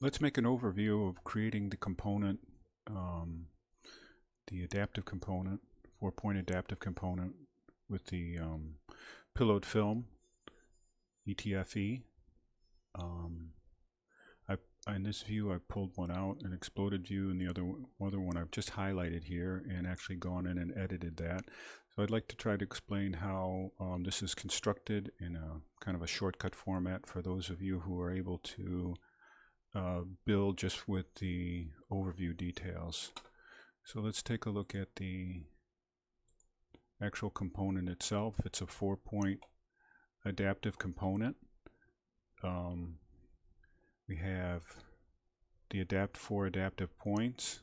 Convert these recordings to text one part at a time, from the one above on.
Let's make an overview of creating the component, the adaptive component, 4-point adaptive component with the pillowed film, ETFE. In this view, I pulled one out, an exploded view, and the other one I've just highlighted here and actually gone in and edited that. So I'd like to try to explain how this is constructed in a kind of a shortcut format for those of you who are able to build just with the overview details. So let's take a look at the actual component itself. It's a 4-point adaptive component. We have the adapt 4 adaptive points,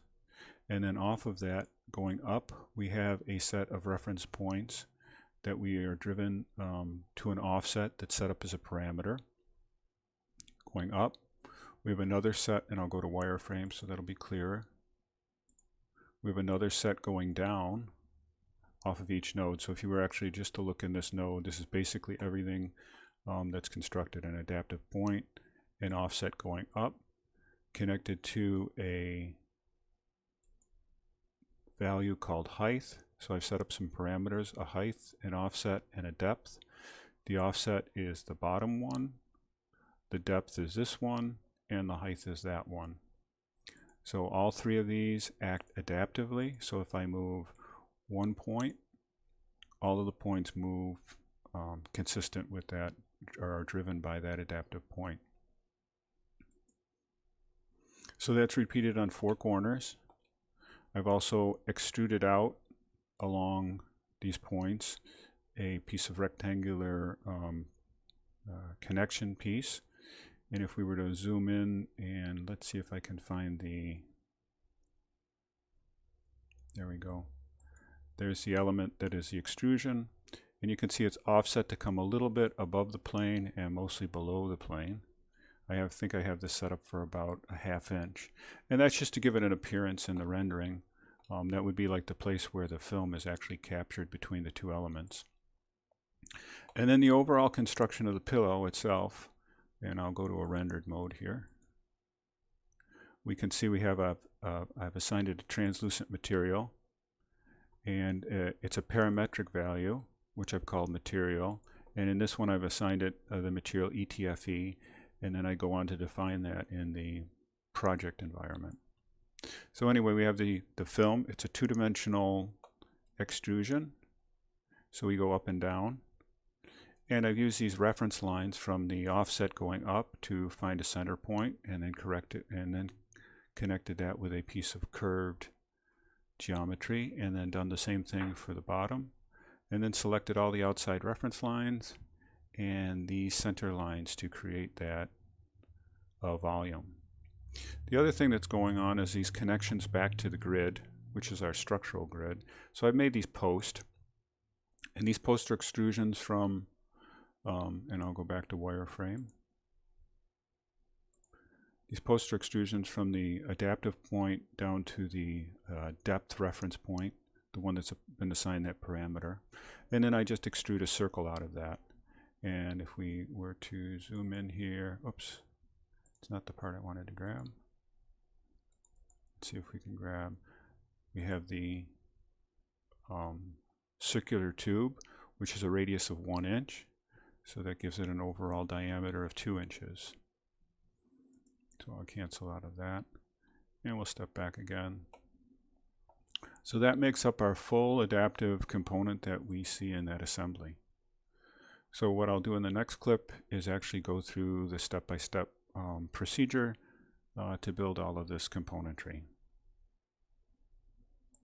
and then off of that, going up, we have a set of reference points that we are driven to an offset that's set up as a parameter. Going up, we have another set, and I'll go to wireframe so that'll be clearer. We have another set going down off of each node. So if you were actually just to look in this node, this is basically everything that's constructed: an adaptive point, an offset going up, connected to a value called height. So I've set up some parameters: a height, an offset, and a depth. The offset is the bottom one, the depth is this one, and the height is that one. So all three of these act adaptively. So if I move one point, all of the points move consistent with that, or are driven by that adaptive point. So that's repeated on 4 corners. I've also extruded out along these points a piece of rectangular connection piece. And if we were to zoom in, and let's see if I can find there we go. There's the element that is the extrusion. And you can see it's offset to come a little bit above the plane and mostly below the plane. I think I have this set up for about a 1/2 inch. And that's just to give it an appearance in the rendering. That would be like the place where the film is actually captured between the 2 elements. And then the overall construction of the pillow itself, and I'll go to a rendered mode here. We can see we have I've assigned it a translucent material, and it's a parametric value, which I've called material. And in this one, I've assigned it the material ETFE, and then I go on to define that in the project environment. So anyway, we have the film. It's a 2-dimensional extrusion. So we go up and down. And I've used these reference lines from the offset going up to find a center point, and then correct it, and then connected that with a piece of curved geometry, and then done the same thing for the bottom, and then selected all the outside reference lines and these center lines to create that volume. The other thing that's going on is these connections back to the grid, which is our structural grid. So I've made these posts, and these posts are extrusions from and I'll go back to wireframe. These posts are extrusions from the adaptive point down to the depth reference point, the one that's been assigned that parameter. And then I just extrude a circle out of that. And if we were to zoom in here, oops, it's not the part I wanted to grab. Let's see if we can grab. We have the circular tube, which is a radius of 1 inch. So that gives it an overall diameter of 2 inches. So I'll cancel out of that, and we'll step back again. So that makes up our full adaptive component that we see in that assembly. So what I'll do in the next clip is actually go through the step-by-step procedure to build all of this componentry.